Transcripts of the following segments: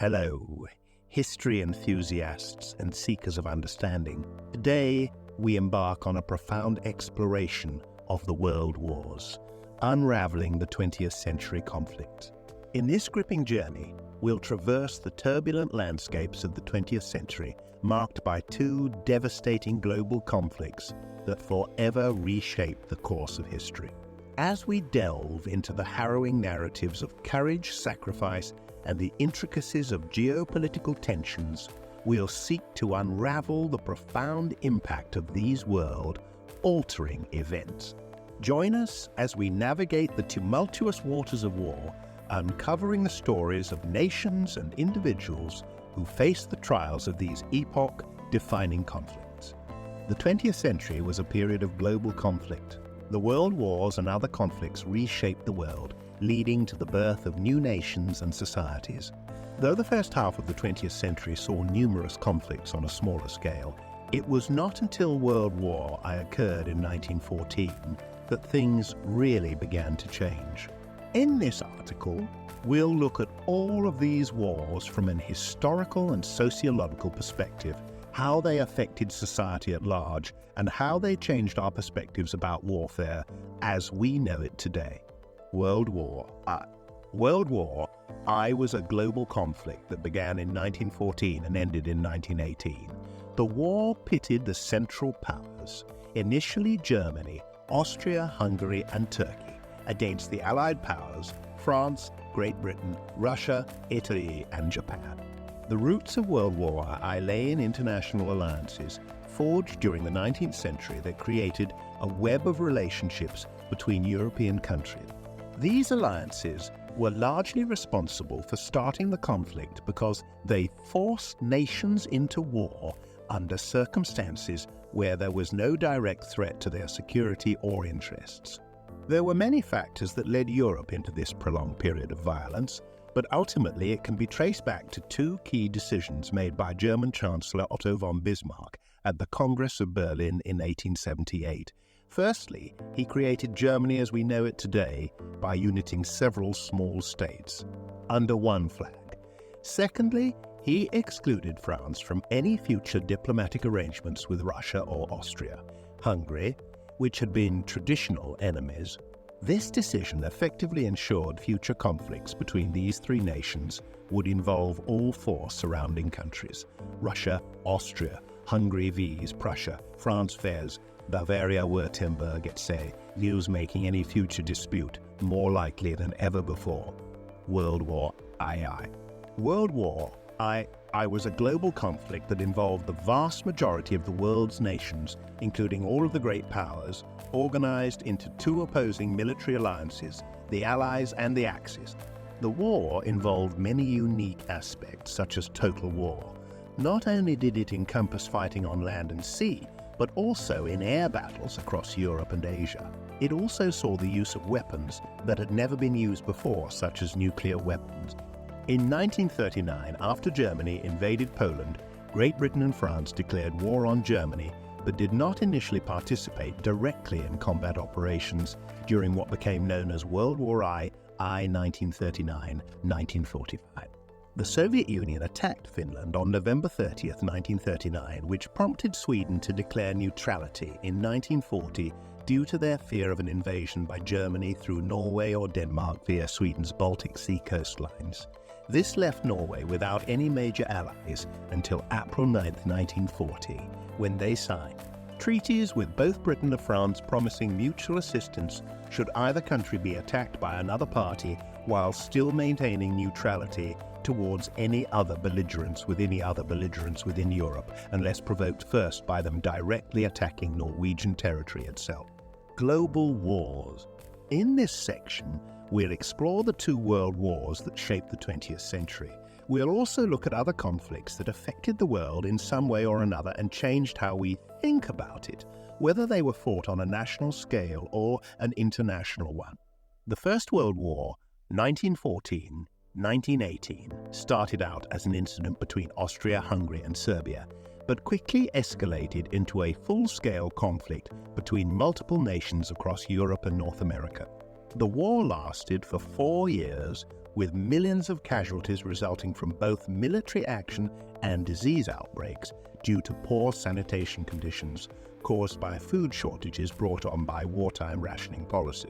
Hello, history enthusiasts and seekers of understanding. Today, we embark on a profound exploration of the world wars, unraveling the 20th century conflict. In this gripping journey, we'll traverse the turbulent landscapes of the 20th century, marked by two devastating global conflicts that forever reshape the course of history. As we delve into the harrowing narratives of courage, sacrifice, and the intricacies of geopolitical tensions, we'll seek to unravel the profound impact of these world-altering events. Join us as we navigate the tumultuous waters of war, uncovering the stories of nations and individuals who faced the trials of these epoch-defining conflicts. The 20th century was a period of global conflict. The world wars and other conflicts reshaped the world, leading to the birth of new nations and societies. Though the first half of the 20th century saw numerous conflicts on a smaller scale, it was not until World War I occurred in 1914 that things really began to change. In this article, we'll look at all of these wars from an historical and sociological perspective, how they affected society at large, and how they changed our perspectives about warfare as we know it today. World War I was a global conflict that began in 1914 and ended in 1918. The war pitted the Central Powers, initially Germany, Austria, Hungary, and Turkey, against the Allied powers, France, Great Britain, Russia, Italy, and Japan. The roots of World War I lay in international alliances forged during the 19th century that created a web of relationships between European countries. These alliances were largely responsible for starting the conflict because they forced nations into war under circumstances where there was no direct threat to their security or interests. There were many factors that led Europe into this prolonged period of violence, but ultimately it can be traced back to two key decisions made by German Chancellor Otto von Bismarck at the Congress of Berlin in 1878. Firstly, he created Germany as we know it today by uniting several small states under one flag. Secondly, he excluded France from any future diplomatic arrangements with Russia or Austria. Hungary, which had been traditional enemies. This decision effectively ensured future conflicts between these three nations would involve all four surrounding countries: Russia, Austria, Hungary vs Prussia, France vs Bavaria, Württemberg, etc., views making any future dispute more likely than ever before. World War II. World War I was a global conflict that involved the vast majority of the world's nations, including all of the great powers, organized into two opposing military alliances, the Allies and the Axis. The war involved many unique aspects, such as total war. Not only did it encompass fighting on land and sea, but also in air battles across Europe and Asia. It also saw the use of weapons that had never been used before, such as nuclear weapons. In 1939, after Germany invaded Poland, Great Britain and France declared war on Germany, but did not initially participate directly in combat operations during what became known as World War I 1939-1945. The Soviet Union attacked Finland on November 30th, 1939, which prompted Sweden to declare neutrality in 1940 due to their fear of an invasion by Germany through Norway or Denmark via Sweden's Baltic Sea coastlines. This left Norway without any major allies until April 9, 1940, when they signed treaties with both Britain and France promising mutual assistance should either country be attacked by another party while still maintaining neutrality towards any other belligerents within Europe, unless provoked first by them directly attacking Norwegian territory itself. Global wars. In this section, we'll explore the two world wars that shaped the 20th century. We'll also look at other conflicts that affected the world in some way or another and changed how we think about it, whether they were fought on a national scale or an international one. The First World War, 1914-1918, started out as an incident between Austria, Hungary, and Serbia, but quickly escalated into a full-scale conflict between multiple nations across Europe and North America. The war lasted for 4 years, with millions of casualties resulting from both military action and disease outbreaks due to poor sanitation conditions caused by food shortages brought on by wartime rationing policy.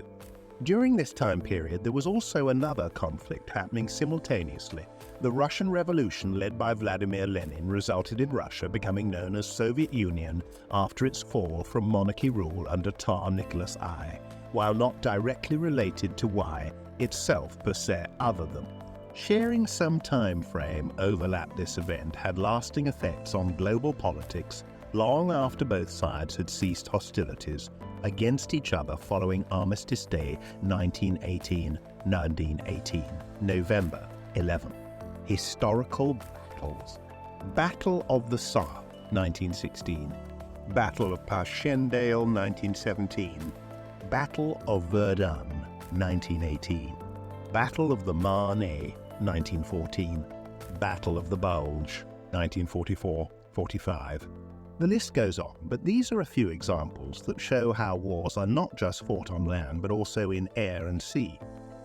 During this time period, there was also another conflict happening simultaneously. The Russian Revolution, led by Vladimir Lenin, resulted in Russia becoming known as Soviet Union after its fall from monarchy rule under Tsar Nicholas I, while not directly related to Y itself per se other than. Sharing some time frame overlap, this event had lasting effects on global politics long after both sides had ceased hostilities against each other following Armistice Day 1918, November 11. Historical battles. Battle of the Tsar, 1916. Battle of Passchendaele, 1917. Battle of Verdun, 1918. Battle of the Marne, 1914. Battle of the Bulge, 1944-45. The list goes on, but these are a few examples that show how wars are not just fought on land, but also in air and sea.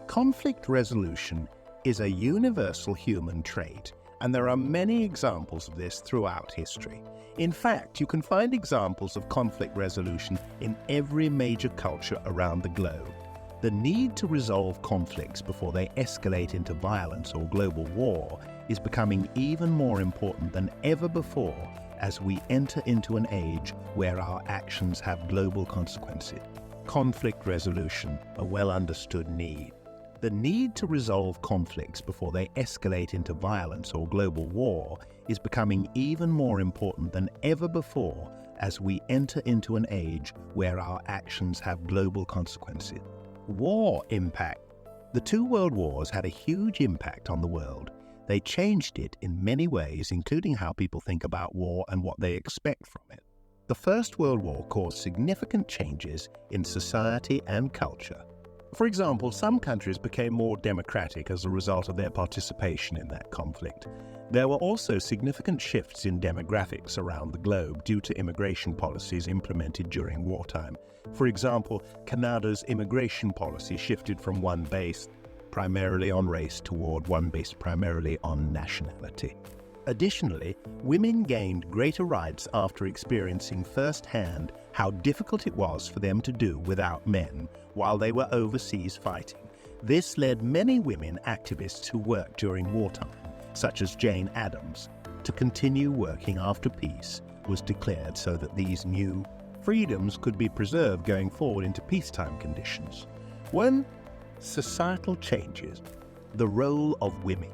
Conflict resolution is a universal human trait, and there are many examples of this throughout history. In fact, you can find examples of conflict resolution in every major culture around the globe. The need to resolve conflicts before they escalate into violence or global war is becoming even more important than ever before as we enter into an age where our actions have global consequences. Conflict resolution, a well-understood need. The need to resolve conflicts before they escalate into violence or global war is becoming even more important than ever before as we enter into an age where our actions have global consequences. War impact. The two world wars had a huge impact on the world. They changed it in many ways, including how people think about war and what they expect from it. The First World War caused significant changes in society and culture. For example, some countries became more democratic as a result of their participation in that conflict. There were also significant shifts in demographics around the globe due to immigration policies implemented during wartime. For example, Canada's immigration policy shifted from one based primarily on race toward one based primarily on nationality. Additionally, women gained greater rights after experiencing firsthand how difficult it was for them to do without men while they were overseas fighting. This led many women activists who worked during wartime, such as Jane Addams, to continue working after peace was declared so that these new freedoms could be preserved going forward into peacetime conditions. When societal changes, the role of women.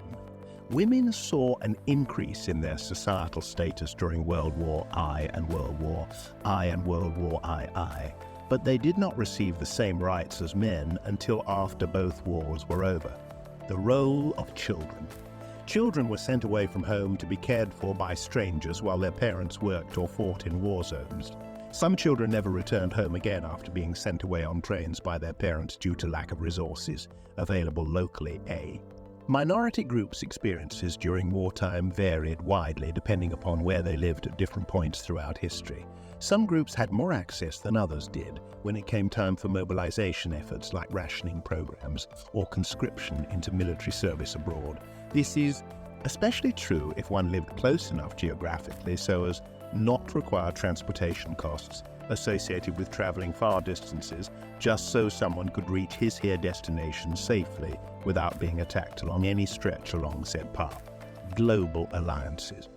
Women saw an increase in their societal status during World War I and World War II, but they did not receive the same rights as men until after both wars were over. The role of children. Children were sent away from home to be cared for by strangers while their parents worked or fought in war zones. Some children never returned home again after being sent away on trains by their parents due to lack of resources available locally. Minority groups' experiences during wartime varied widely depending upon where they lived at different points throughout history. Some groups had more access than others did when it came time for mobilization efforts like rationing programs or conscription into military service abroad. This is especially true if one lived close enough geographically so as not require transportation costs associated with traveling far distances just so someone could reach his/her destination safely without being attacked along any stretch along said path. Global alliances.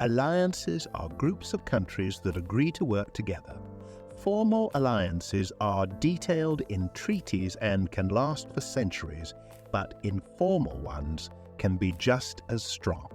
Alliances are groups of countries that agree to work together. Formal alliances are detailed in treaties and can last for centuries, but informal ones can be just as strong.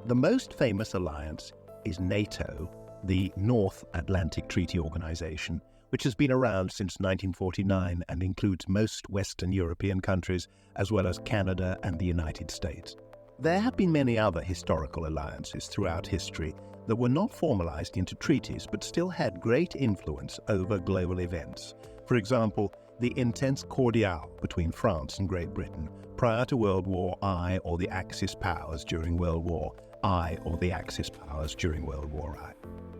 The most famous alliance is NATO, the North Atlantic Treaty Organization, which has been around since 1949 and includes most Western European countries as well as Canada and the United States. There have been many other historical alliances throughout history that were not formalized into treaties but still had great influence over global events. For example, the Entente Cordiale between France and Great Britain prior to World War I or the Axis powers during World War I or the Axis powers during World War I.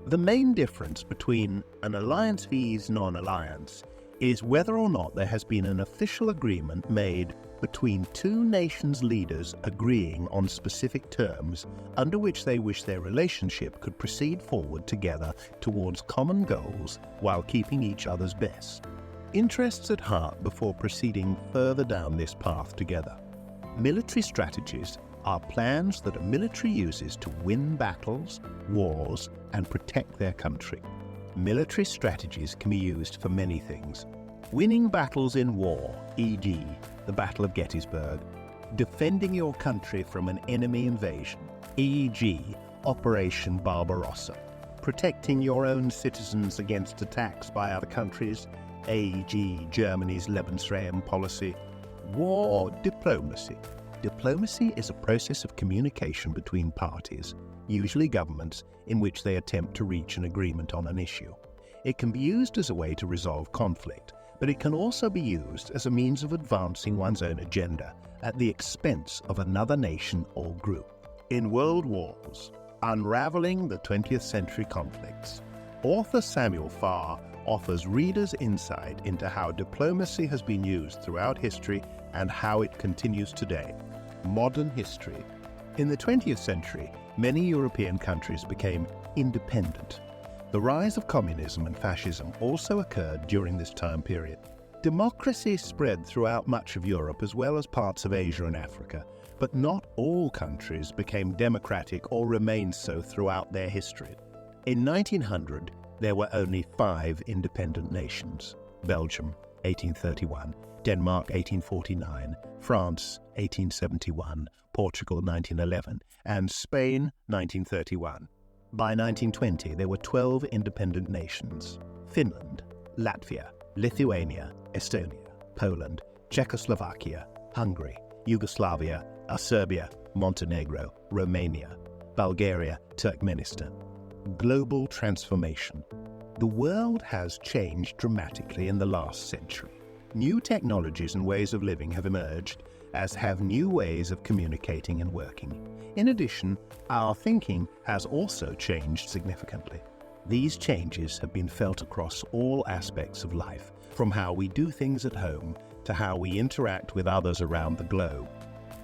The main difference between an alliance vs non-alliance is whether or not there has been an official agreement made between two nations' leaders agreeing on specific terms under which they wish their relationship could proceed forward together towards common goals while keeping each other's best. Interests at heart before proceeding further down this path together. Military strategies are plans that a military uses to win battles, wars, and protect their country. Military strategies can be used for many things. Winning battles in war, e.g., the Battle of Gettysburg. Defending your country from an enemy invasion, e.g., Operation Barbarossa. Protecting your own citizens against attacks by other countries, e.g., Germany's Lebensraum policy. War diplomacy. Diplomacy is a process of communication between parties, usually governments, in which they attempt to reach an agreement on an issue. It can be used as a way to resolve conflict, but it can also be used as a means of advancing one's own agenda at the expense of another nation or group. In World Wars, Unraveling the 20th Century Conflicts, author Samuel Farr offers readers insight into how diplomacy has been used throughout history and how it continues today. Modern history. In the 20th century, many European countries became independent. The rise of communism and fascism also occurred during this time period. Democracy spread throughout much of Europe as well as parts of Asia and Africa, but not all countries became democratic or remained so throughout their history. In 1900, there were only 5 independent nations: Belgium, 1831, Denmark, 1849, France, 1871, Portugal, 1911, and Spain, 1931. By 1920, there were 12 independent nations: Finland, Latvia, Lithuania, Estonia, Poland, Czechoslovakia, Hungary, Yugoslavia, Serbia, Montenegro, Romania, Bulgaria, Turkmenistan. Global transformation. The world has changed dramatically in the last century. New technologies and ways of living have emerged, as have new ways of communicating and working. In addition, our thinking has also changed significantly. These changes have been felt across all aspects of life, from how we do things at home to how we interact with others around the globe.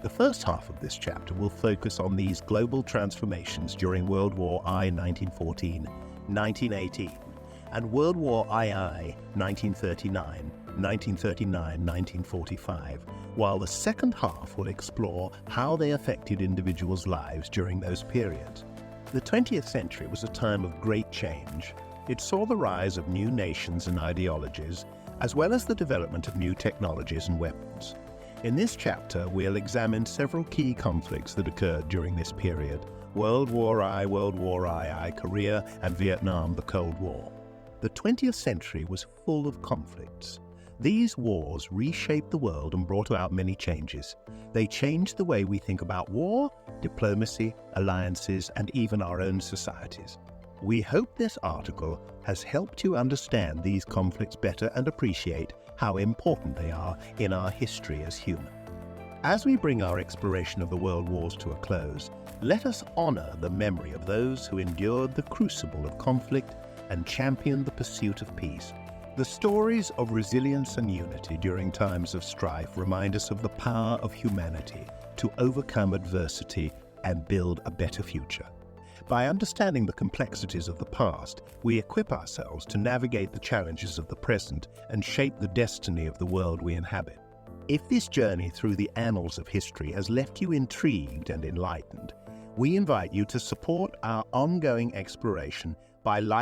The first half of this chapter will focus on these global transformations during World War I 1914-1918 and World War II 1939-1945, while the second half will explore how they affected individuals' lives during those periods. The 20th century was a time of great change. It saw the rise of new nations and ideologies, as well as the development of new technologies and weapons. In this chapter, we'll examine several key conflicts that occurred during this period: World War I, Korea, and Vietnam, the Cold War. The 20th century was full of conflicts. These wars reshaped the world and brought about many changes. They changed the way we think about war, diplomacy, alliances, and even our own societies. We hope this article has helped you understand these conflicts better and appreciate how important they are in our history as human. As we bring our exploration of the world wars to a close, let us honor the memory of those who endured the crucible of conflict and championed the pursuit of peace. The stories of resilience and unity during times of strife remind us of the power of humanity to overcome adversity and build a better future. By understanding the complexities of the past, we equip ourselves to navigate the challenges of the present and shape the destiny of the world we inhabit. If this journey through the annals of history has left you intrigued and enlightened, we invite you to support our ongoing exploration by liking